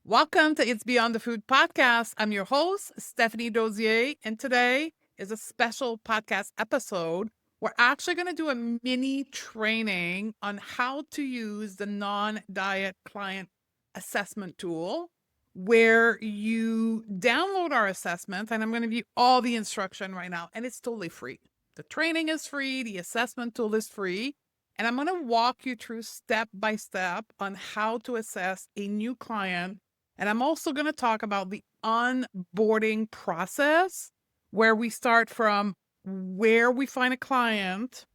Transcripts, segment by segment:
Welcome to It's Beyond the Food podcast. I'm your host, Stephanie Dodier, and today is a special podcast episode. We're actually going to do a mini training on how to use the non-diet client assessment tool, where you download our assessment, and I'm going to give you all the instruction right now, and it's totally free. The training is free, the assessment tool is free, and I'm going to walk you through step by step on how to assess a new client. And I'm also going to talk about the onboarding process, where we start from where we find a client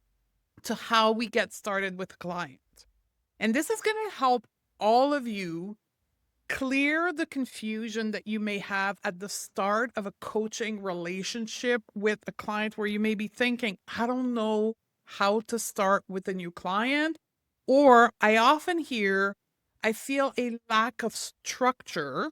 to how we get started with a client. And this is going to help all of you clear the confusion that you may have at the start of a coaching relationship with a client, where you may be thinking, I don't know how to start with a new client. Or I often hear, I feel a lack of structure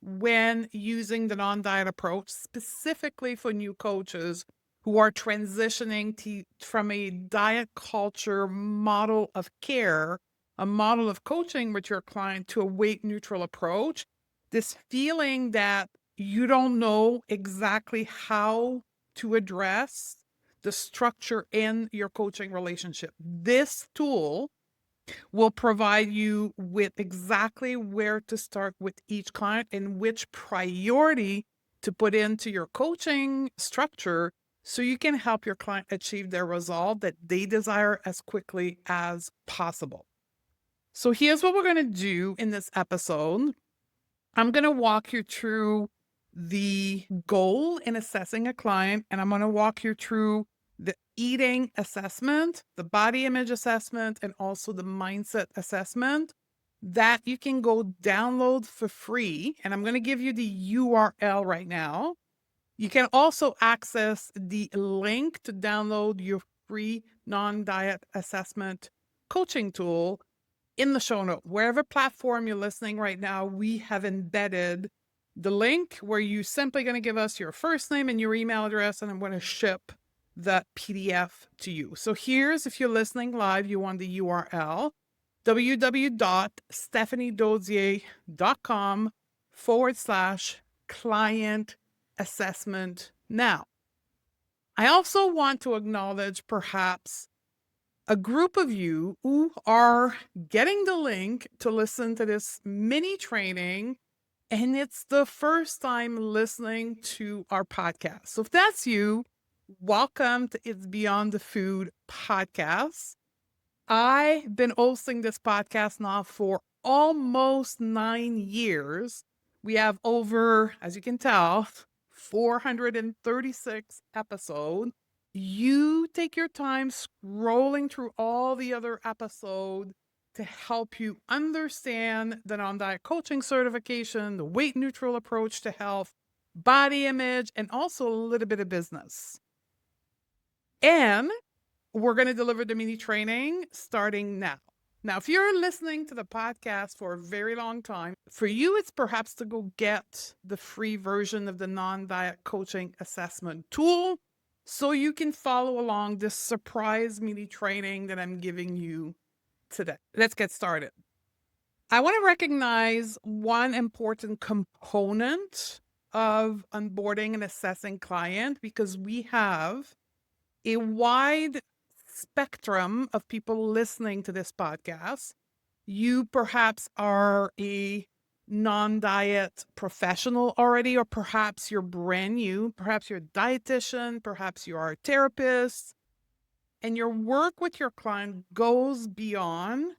when using the non-diet approach, specifically for new coaches who are transitioning from a diet culture model of care, a model of coaching with your client, to a weight neutral approach. This feeling that you don't know exactly how to address the structure in your coaching relationship. This tool will provide you with exactly where to start with each client and which priority to put into your coaching structure, so you can help your client achieve their result that they desire as quickly as possible. So here's what we're going to do in this episode. I'm going to walk you through the goal in assessing a client, and I'm going to walk you through the eating assessment, the body image assessment, and also the mindset assessment that you can go download for free. And I'm going to give you the URL right now. You can also access the link to download your free non-diet assessment coaching tool in the show note. Wherever platform you're listening right now, we have embedded the link where you're simply going to give us your first name and your email address, and I'm going to ship that PDF to you. So here's, if you're listening live, you want the URL, www.stephaniedodier.com/client assessment now. I also want to acknowledge perhaps a group of you who are getting the link to listen to this mini training, and it's the first time listening to our podcast. So if that's you, welcome to It's Beyond the Food podcast. I've been hosting this podcast now for almost 9 years. We have over, as you can tell, 436 episodes. You take your time scrolling through all the other episodes to help you understand the non-diet coaching certification, the weight neutral approach to health, body image, and also a little bit of business. And we're going to deliver the mini training starting now. Now, if you're listening to the podcast for a very long time, for you, it's perhaps to go get the free version of the non-diet coaching assessment tool so you can follow along this surprise mini training that I'm giving you today. Let's get started. I want to recognize one important component of onboarding and assessing client, because we have a wide spectrum of people listening to this podcast. You perhaps are a non-diet professional already, or perhaps you're brand new, perhaps you're a dietitian, perhaps you are a therapist, and your work with your client goes beyond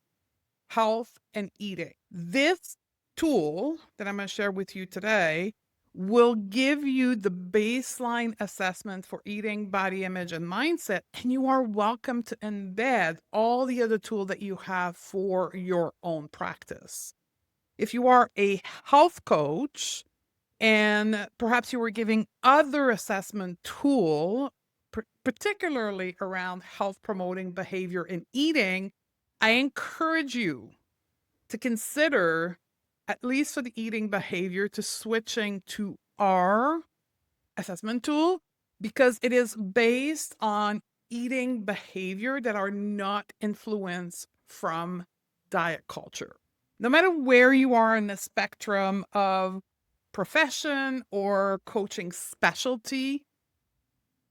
health and eating. This tool that I'm going to share with you today will give you the baseline assessment for eating, body image, and mindset, and you are welcome to embed all the other tools that you have for your own practice. If you are a health coach and perhaps you were giving other assessment tool, particularly around health promoting behavior and eating, I encourage you to consider, at least for the eating behavior, to switching to our assessment tool, because it is based on eating behavior that are not influenced from diet culture. No matter where you are in the spectrum of profession or coaching specialty,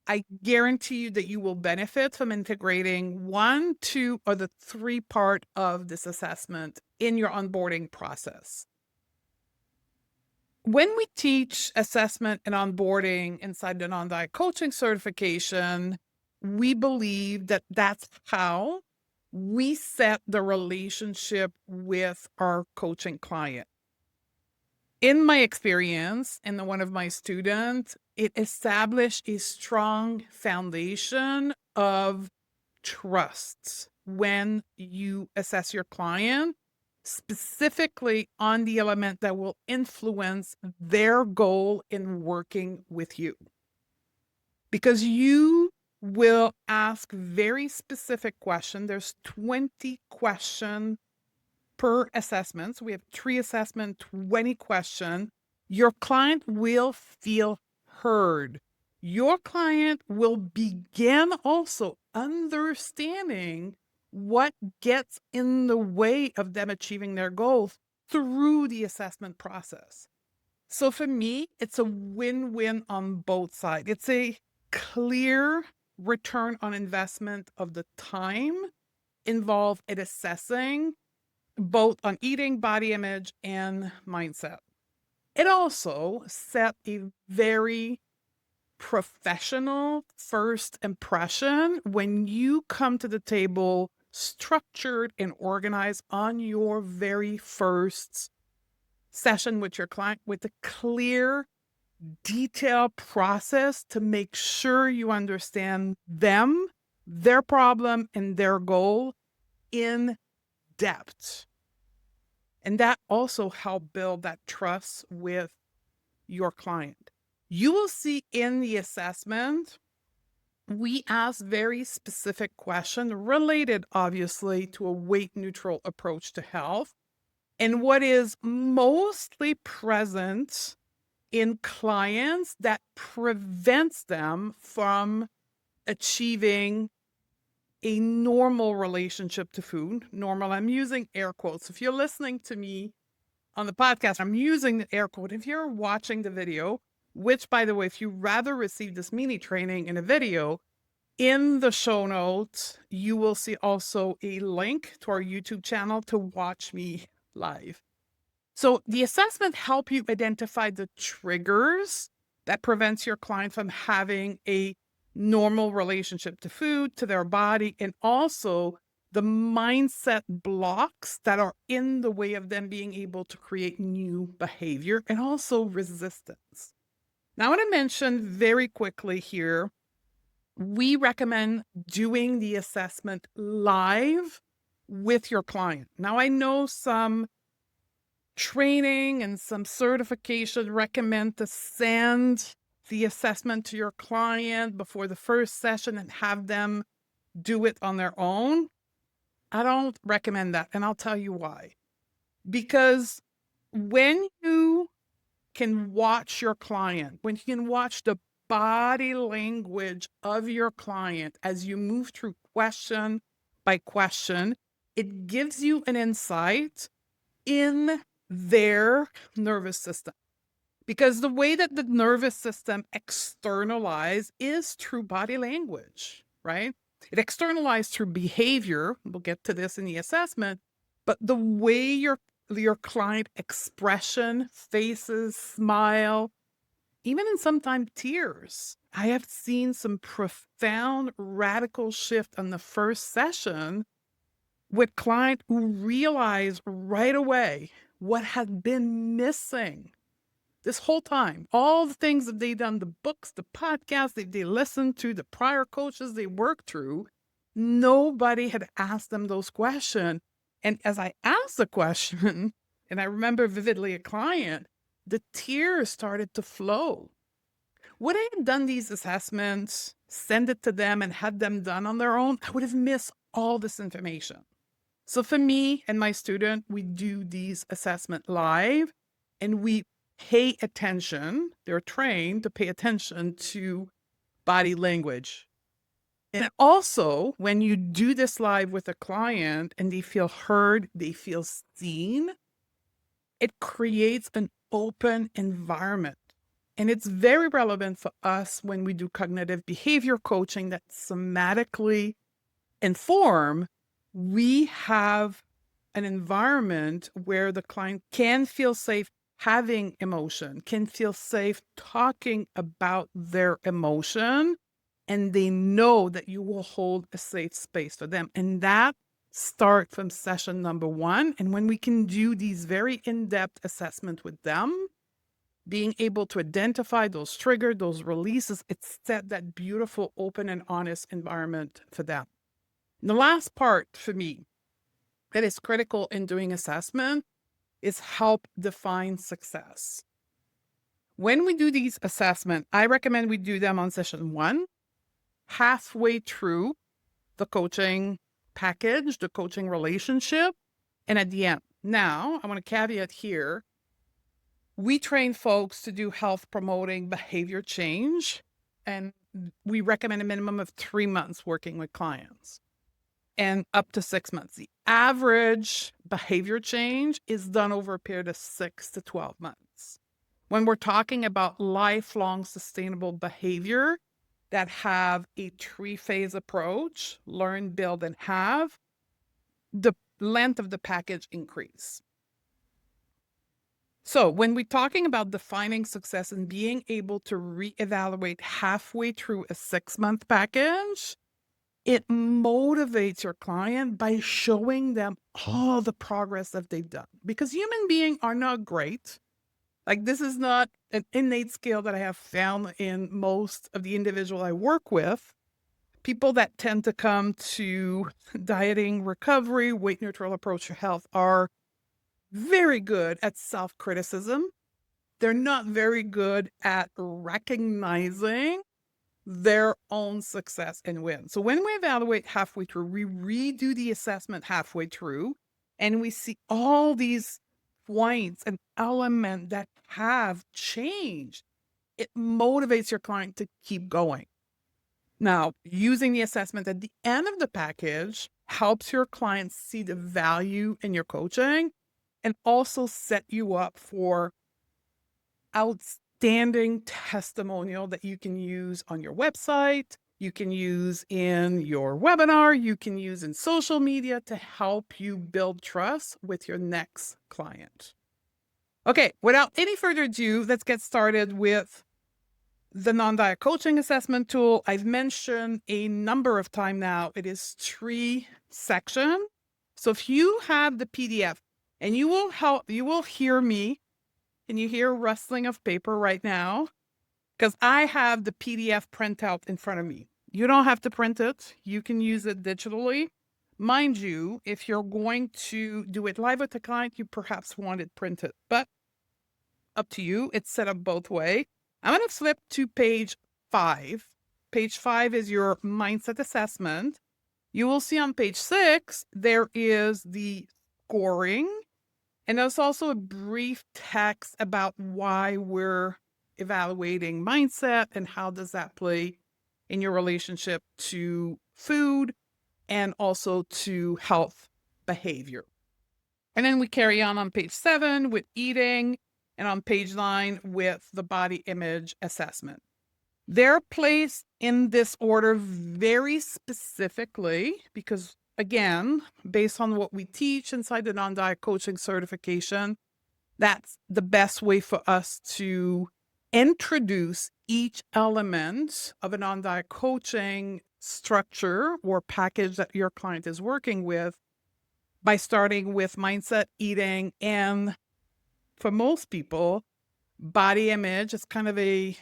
I guarantee you that you will benefit from integrating 1, 2, or the 3 part of this assessment in your onboarding process. When we teach assessment and onboarding inside the non-diet coaching certification, we believe that that's how we set the relationship with our coaching client. In my experience, and the one of my students, it established a strong foundation of trust when you assess your client, specifically on the element that will influence their goal in working with you. Because you will ask very specific questions. There's 20 questions per assessment. So we have 3 assessments, 20 questions. Your client will feel heard. Your client will begin also understanding what gets in the way of them achieving their goals through the assessment process. So for me, it's a win-win on both sides. It's a clear return on investment of the time involved in assessing both on eating, body image, and mindset. It also set a very professional first impression when you come to the table structured and organized on your very first session with your client with a clear, detailed process to make sure you understand them, their problem, and their goal in depth. And that also help build that trust with your client. You will see in the assessment, we ask very specific questions related, obviously, to a weight neutral approach to health. And what is mostly present in clients that prevents them from achieving a normal relationship to food. Normal, I'm using air quotes. If you're listening to me on the podcast, I'm using the air quote. If you're watching the video, which by the way, if you rather receive this mini training in a video, in the show notes, you will see also a link to our YouTube channel to watch me live. So the assessment help you identify the triggers that prevents your client from having a normal relationship to food, to their body, and also the mindset blocks that are in the way of them being able to create new behavior and also resistance. Now, I want to mention very quickly here, we recommend doing the assessment live with your client. Now, I know some training and some certification recommend to send the assessment to your client before the first session and have them do it on their own. I don't recommend that, and I'll tell you why. Because when you can watch your client, when you can watch the body language of your client as you move through question by question, it gives you an insight in their nervous system. Because the way that the nervous system externalizes is through body language, right? It externalizes through behavior. We'll get to this in the assessment, but the way your client expression, faces, smile, even in sometimes tears. I have seen some profound radical shift on the first session with client who realized right away what had been missing this whole time. All the things that they've done, the books, the podcasts that they listened to, the prior coaches they worked through, nobody had asked them those questions. And as I asked the question, and I remember vividly a client, the tears started to flow. Would I have done these assessments, send it to them and had them done on their own, I would have missed all this information. So for me and my student, we do these assessment live and we pay attention. They're trained to pay attention to body language. And also, when you do this live with a client and they feel heard, they feel seen, it creates an open environment. And it's very relevant for us when we do cognitive behavior coaching that somatically inform. We have an environment where the client can feel safe having emotion, can feel safe talking about their emotion, and they know that you will hold a safe space for them. And that starts from session number one. And when we can do these very in-depth assessments with them, being able to identify those triggers, those releases, it's set that beautiful, open, and honest environment for them. And the last part for me that is critical in doing assessment is help define success. When we do these assessments, I recommend we do them on session one, halfway through the coaching package, the coaching relationship, and at the end. Now, I want to caveat here. We train folks to do health promoting behavior change, and we recommend a minimum of 3 months working with clients and up to 6 months. The average behavior change is done over a period of 6 to 12 months. When we're talking about lifelong sustainable behavior that have a 3-phase approach, learn, build, and have, the length of the package increase. So when we're talking about defining success and being able to reevaluate halfway through a 6-month package, it motivates your client by showing them all the progress that they've done. Because human beings are not great. Like, this is not an innate skill that I have found in most of the individuals I work with. People that tend to come to dieting, recovery, weight neutral approach to health are very good at self-criticism. They're not very good at recognizing their own success and win. So when we evaluate halfway through, we redo the assessment halfway through, and we see all these points and elements that have changed. It motivates your client to keep going. Now, using the assessment at the end of the package helps your clients see the value in your coaching and also set you up for outstanding testimonial that you can use on your website, you can use in your webinar, you can use in social media to help you build trust with your next client. Okay, without any further ado, let's get started with the non-diet coaching assessment tool. I've mentioned a number of times now, it is 3 sections. So if you have the PDF, and you will hear me. Can you hear rustling of paper right now? Because I have the PDF printout in front of me. You don't have to print it. You can use it digitally. Mind you, if you're going to do it live with the client, you perhaps want it printed, but up to you. It's set up both ways. I'm going to flip to page 5. Page 5 is your mindset assessment. You will see on page 6, there is the scoring. And there's also a brief text about why we're evaluating mindset and how does that play in your relationship to food and also to health behavior. And then we carry on page 7 with eating, and on page 9 with the body image assessment. They're placed in this order very specifically because, again, based on what we teach inside the non-diet coaching certification, that's the best way for us to introduce each element of a non-diet coaching structure or package that your client is working with by starting with mindset, eating, and for most people, body image is kind of a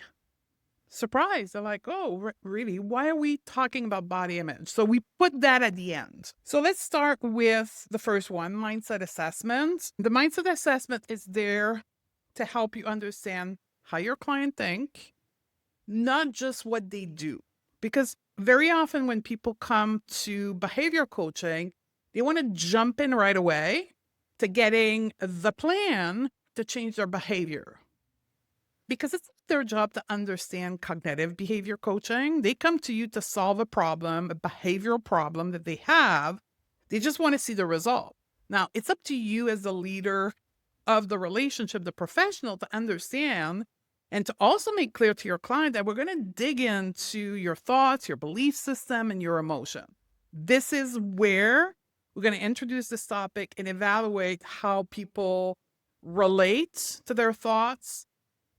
surprise. They're like, oh, really? Why are we talking about body image? So we put that at the end. So let's start with the first one, mindset assessment. The mindset assessment is there to help you understand how your client think, not just what they do. Because very often when people come to behavior coaching, they want to jump in right away to getting the plan to change their behavior. because it's their job to understand cognitive behavior coaching. They come to you to solve a problem, a behavioral problem that they have. They just want to see the result. Now, it's up to you as the leader of the relationship, the professional, to understand and to also make clear to your client that we're going to dig into your thoughts, your belief system, and your emotion. This is where we're going to introduce this topic and evaluate how people relate to their thoughts,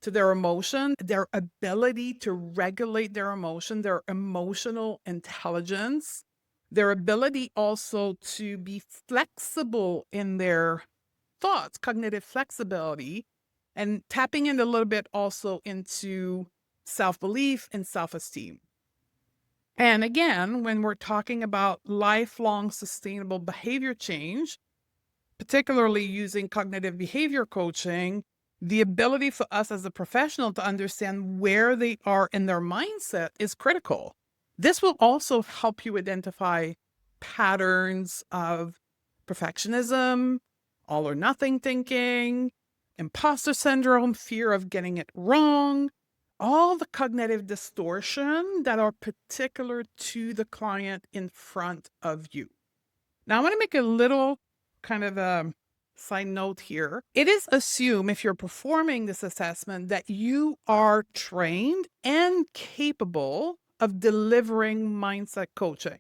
to their emotion, their ability to regulate their emotion, their emotional intelligence, their ability also to be flexible in their thoughts, cognitive flexibility, and tapping in a little bit also into self-belief and self-esteem. And again, when we're talking about lifelong sustainable behavior change, particularly using cognitive behavior coaching, the ability for us as a professional to understand where they are in their mindset is critical. This will also help you identify patterns of perfectionism, all or nothing thinking, imposter syndrome, fear of getting it wrong, all the cognitive distortion that are particular to the client in front of you. Now, I want to make a little kind of a side note here. It is assumed if you're performing this assessment that you are trained and capable of delivering mindset coaching.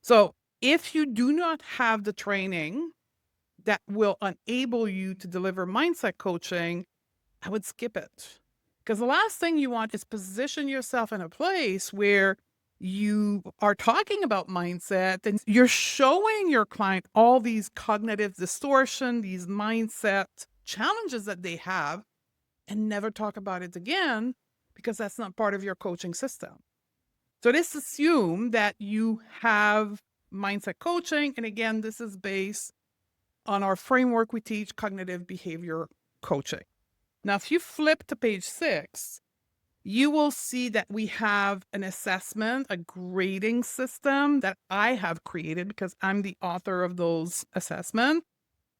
So if you do not have the training that will enable you to deliver mindset coaching, I would skip it. Because the last thing you want is position yourself in a place where you are talking about mindset and you're showing your client all these cognitive distortion, these mindset challenges that they have, and never talk about it again because that's not part of your coaching system. So it is assumed that you have mindset coaching. And again, this is based on our framework we teach, cognitive behavior coaching. Now, if you flip to page 6, you will see that we have an assessment, a grading system that I have created because I'm the author of those assessments.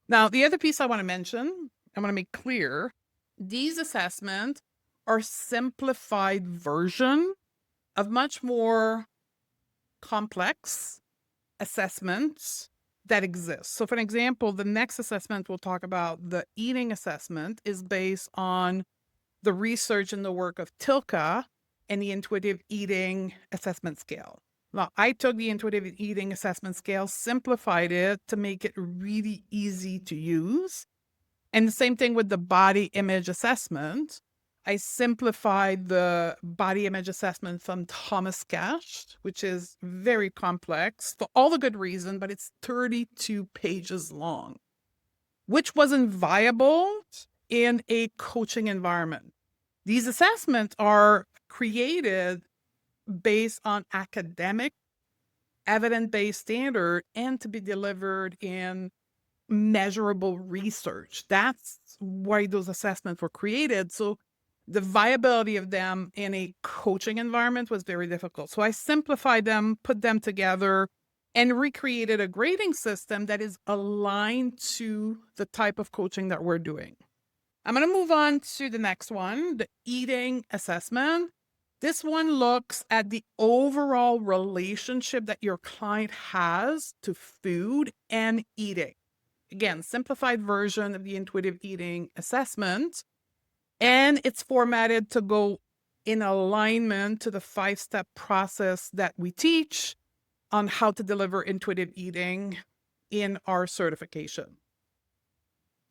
Now, the other piece I want to mention, I want to make clear, these assessments are simplified version of much more complex assessments that exist. So for an example, the next assessment we'll talk about, the eating assessment, is based on the research and the work of Tilka and the intuitive eating assessment scale. Now, I took the intuitive eating assessment scale, simplified it to make it really easy to use. And the same thing with the body image assessment. I simplified the body image assessment from Thomas Cash, which is very complex for all the good reason, but it's 32 pages long, which wasn't viable in a coaching environment. These assessments are created based on academic, evidence-based standard and to be delivered in measurable research. That's why those assessments were created. So the viability of them in a coaching environment was very difficult. So I simplified them, put them together, and recreated a grading system that is aligned to the type of coaching that we're doing. I'm going to move on to the next one, the eating assessment. This one looks at the overall relationship that your client has to food and eating. Again, simplified version of the intuitive eating assessment. And it's formatted to go in alignment to the 5-step process that we teach on how to deliver intuitive eating in our certification.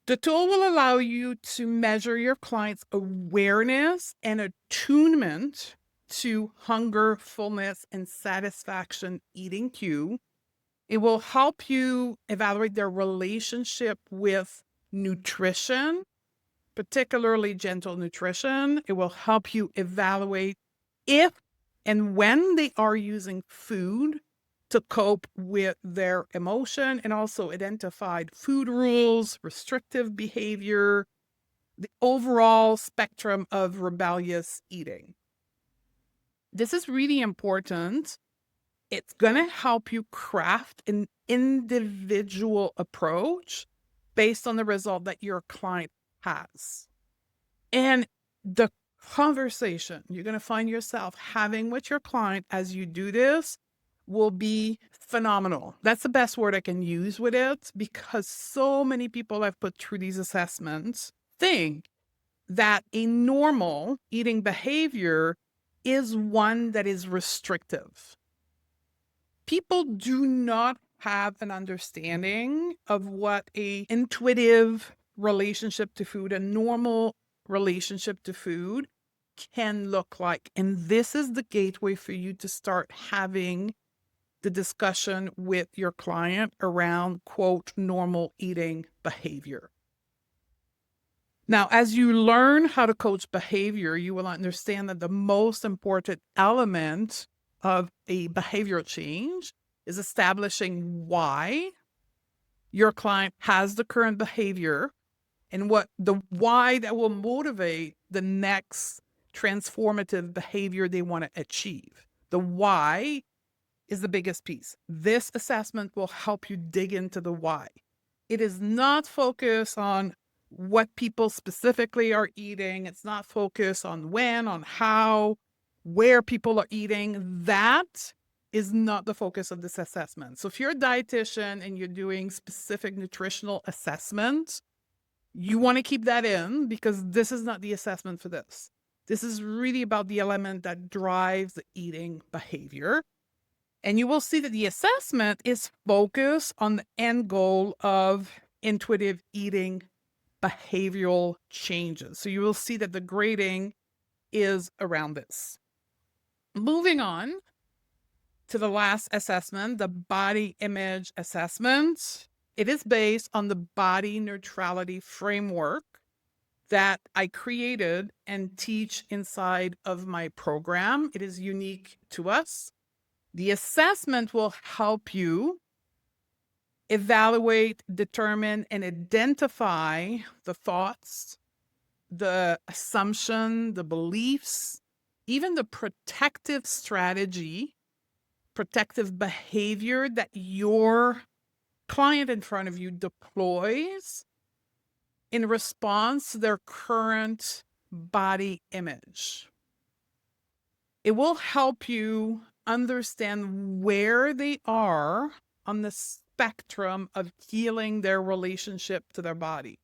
The tool will allow you to measure your client's awareness and attunement to hunger, fullness, and satisfaction eating cue. It will help you evaluate their relationship with nutrition, particularly gentle nutrition. It will help you evaluate if and when they are using food to cope with their emotion, and also identified food rules, restrictive behavior, the overall spectrum of rebellious eating. This is really important. It's going to help you craft an individual approach based on the result that your client has. And the conversation you're going to find yourself having with your client as you do this will be phenomenal. That's the best word I can use with it, because so many people I've put through these assessments think that a normal eating behavior is one that is restrictive. People do not have an understanding of what a intuitive relationship to food, a normal relationship to food can look like. And this is the gateway for you to start having the discussion with your client around, quote, normal eating behavior. Now, as you learn how to coach behavior, you will understand that the most important element of a behavioral change is establishing why your client has the current behavior and what the why that will motivate the next transformative behavior they want to achieve. The why is the biggest piece. This assessment will help you dig into the why. It is not focused on what people specifically are eating. It's not focused on when, on how, where people are eating. That is not the focus of this assessment. So if you're a dietitian and you're doing specific nutritional assessments, you want to keep that in, because this is not the assessment for this. This is really about the element that drives the eating behavior. And you will see that the assessment is focused on the end goal of intuitive eating behavioral changes. So you will see that the grading is around this. Moving on to the last assessment, the body image assessment. It is based on the body neutrality framework that I created and teach inside of my program. It is unique to us. The assessment will help you evaluate, determine, and identify the thoughts, the assumption, the beliefs, even the protective strategy, protective behavior that your client in front of you deploys in response to their current body image. It will help you understand where they are on the spectrum of healing their relationship to their body.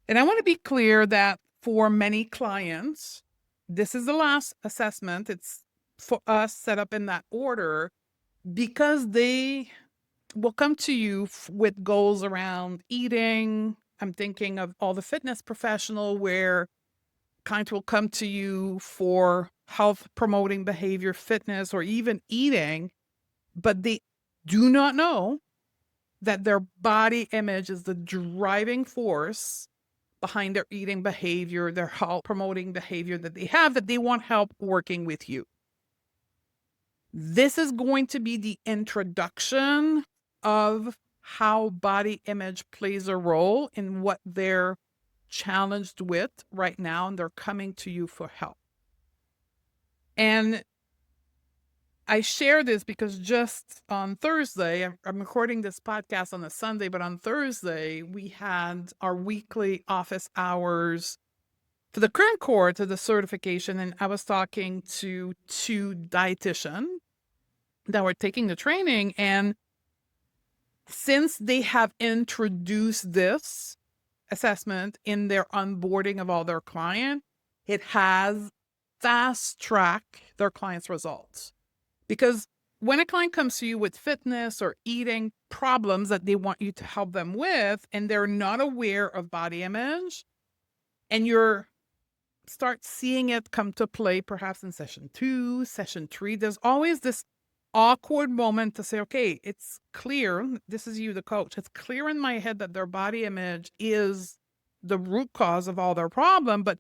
And I want to be clear that for many clients, this is the last assessment. It's for us set up in that order because they will come to you with goals around eating. I'm thinking of all the fitness professional where clients will come to you for health promoting behavior, fitness, or even eating, but they do not know that their body image is the driving force behind their eating behavior, their health promoting behavior that they have, that they want help working with you. This is going to be the introduction of how body image plays a role in what they're challenged with right now, and they're coming to you for help. And I share this because just on Thursday, I'm recording this podcast on a Sunday, but on Thursday, we had our weekly office hours for the current course of the certification. And I was talking to two dietitians that were taking the training. And since they have introduced this assessment in their onboarding of all their clients, it has fast-tracked their clients' results. Because when a client comes to you with fitness or eating problems that they want you to help them with, and they're not aware of body image, and you're start seeing it come to play perhaps in session 2, session 3, there's always this awkward moment to say, okay, it's clear, this is you, the coach, it's clear in my head that their body image is the root cause of all their problem, but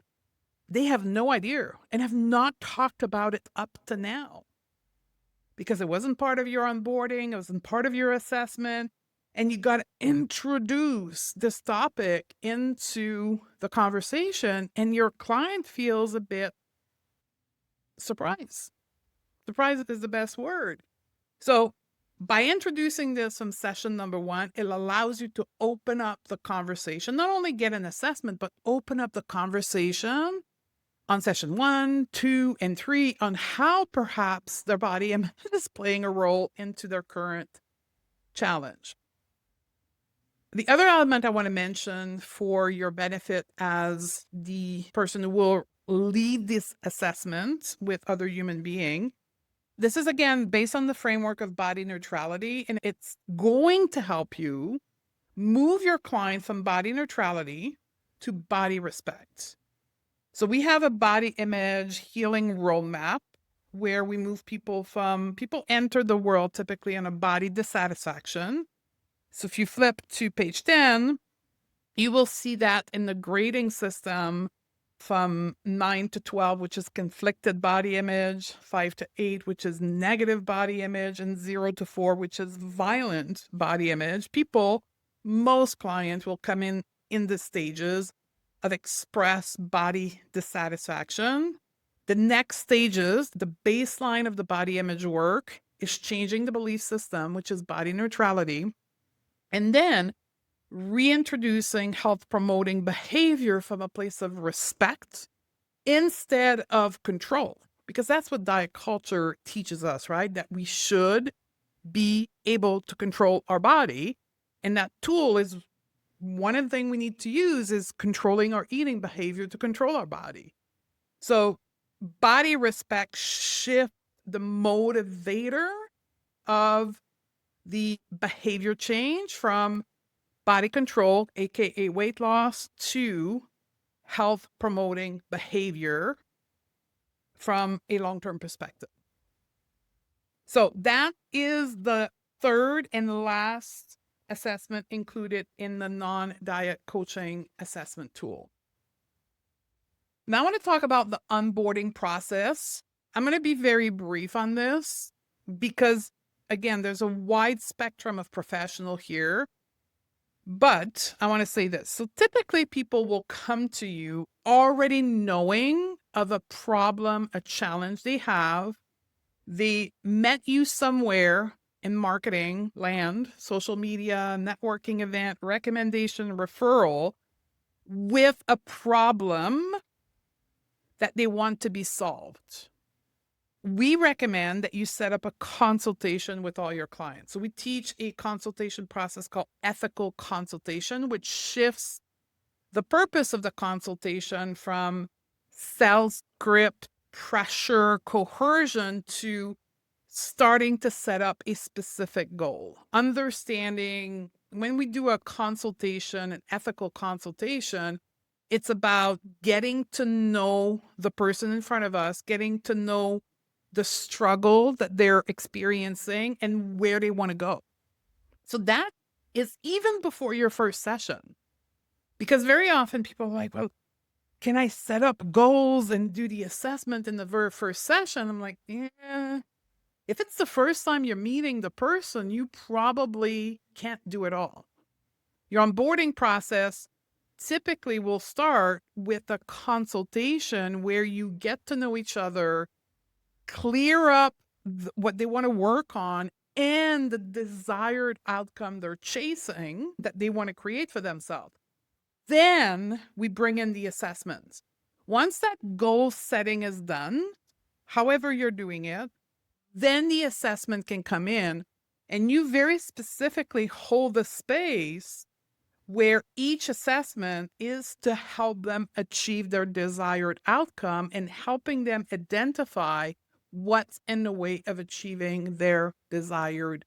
they have no idea and have not talked about it up to now. Because it wasn't part of your onboarding, it wasn't part of your assessment, and you got to introduce this topic into the conversation, and your client feels a bit surprised. Surprised is the best word. So By introducing this from session number 1, it allows you to open up the conversation, not only get an assessment, but open up the conversation on session 1, 2, and 3 on how perhaps their body image is playing a role into their current challenge. The other element I want to mention for your benefit as the person who will lead this assessment with other human being, this is again based on the framework of body neutrality, and it's going to help you move your client from body neutrality to body respect. So we have a body image healing roadmap where we move people enter the world typically in a body dissatisfaction. So if you flip to page 10, you will see that in the grading system from 9 to 12, which is conflicted body image, 5 to 8, which is negative body image, and 0 to 4, which is violent body image. Most clients will come in the stages of express body dissatisfaction. The next stages, the baseline of the body image work is changing the belief system, which is body neutrality, and then reintroducing health promoting behavior from a place of respect instead of control, because that's what diet culture teaches us, right? That we should be able to control our body. And that tool is one of the things we need to use is controlling our eating behavior to control our body. So body respect shift the motivator of the behavior change from body control, aka weight loss, to health promoting behavior from a long-term perspective. So that is the third and last assessment included in the non-diet coaching assessment tool. Now I want to talk about the onboarding process. I'm going to be very brief on this because, again, there's a wide spectrum of professional here. But I want to say this. So typically people will come to you already knowing of a problem, a challenge they have. They met you somewhere in marketing land, social media, networking event, recommendation, referral, with a problem that they want to be solved. We recommend that you set up a consultation with all your clients. So we teach a consultation process called ethical consultation, which shifts the purpose of the consultation from sales script, pressure, coercion to starting to set up a specific goal. Understanding when we do a consultation, an ethical consultation, it's about getting to know the person in front of us, getting to know the struggle that they're experiencing and where they want to go. So that is even before your first session. Because very often people are like, well, can I set up goals and do the assessment in the very first session? I'm like, yeah. If it's the first time you're meeting the person, you probably can't do it all. Your onboarding process typically will start with a consultation where you get to know each other, clear up what they want to work on and the desired outcome they're chasing that they want to create for themselves. Then we bring in the assessments. Once that goal setting is done, however you're doing it, then the assessment can come in and you very specifically hold the space where each assessment is to help them achieve their desired outcome and helping them identify what's in the way of achieving their desired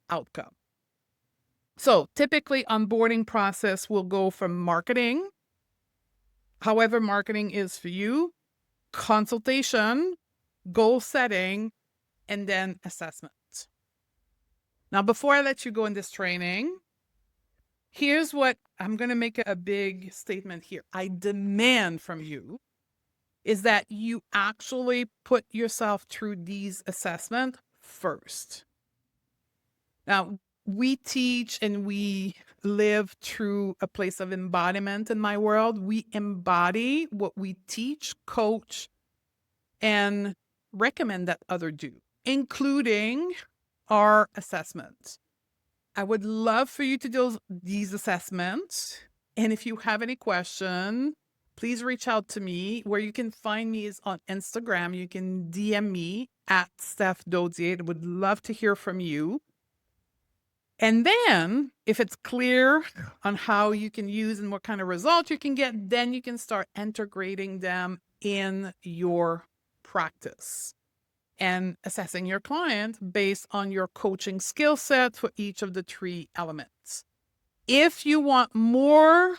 outcome. So typically onboarding process will go from marketing, however marketing is for you, consultation, goal setting, and then assessment. Now, before I let you go in this training, here's what I'm going to make a big statement here. I demand from you is that you actually put yourself through these assessments first. Now, we teach and we live through a place of embodiment in my world. We embody what we teach, coach, and recommend that others do, including are assessments. I would love for you to do these assessments. And if you have any question, please reach out to me. Where you can find me is on Instagram. You can DM me at Steph Dodier. I would love to hear from you. And then if it's clear on how you can use and what kind of results you can get, then you can start integrating them in your practice and assessing your client based on your coaching skill set for each of the 3 elements. If you want more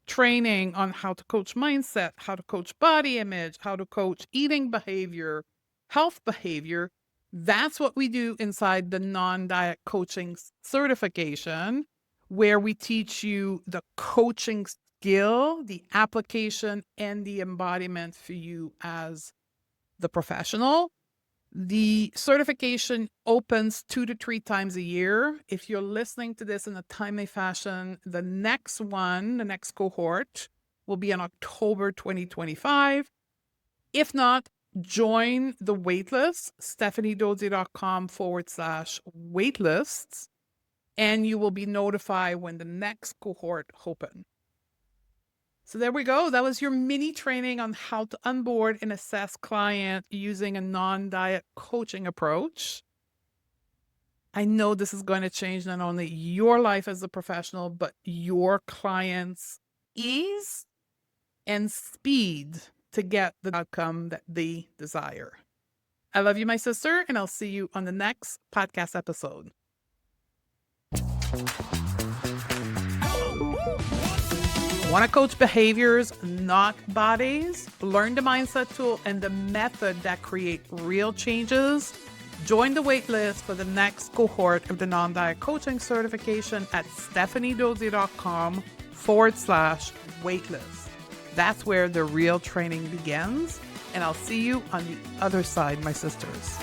training on how to coach mindset, how to coach body image, how to coach eating behavior, health behavior, that's what we do inside the non-diet coaching certification, where we teach you the coaching skill, the application, and the embodiment for you as the professional. The certification opens 2 to 3 times a year. If you're listening to this in a timely fashion, the next cohort will be in October 2025. If not, join the waitlist, stephaniedodier.com/waitlists, and you will be notified when the next cohort opens. So there we go. That was your mini training on how to onboard and assess client using a non-diet coaching approach. I know this is going to change not only your life as a professional, but your clients' ease and speed to get the outcome that they desire. I love you, my sister, and I'll see you on the next podcast episode. Want to coach behaviors, not bodies? Learn the mindset tool and the method that create real changes? Join the waitlist for the next cohort of the non-diet coaching certification at stephaniedodier.com/waitlist. That's where the real training begins. And I'll see you on the other side, my sisters.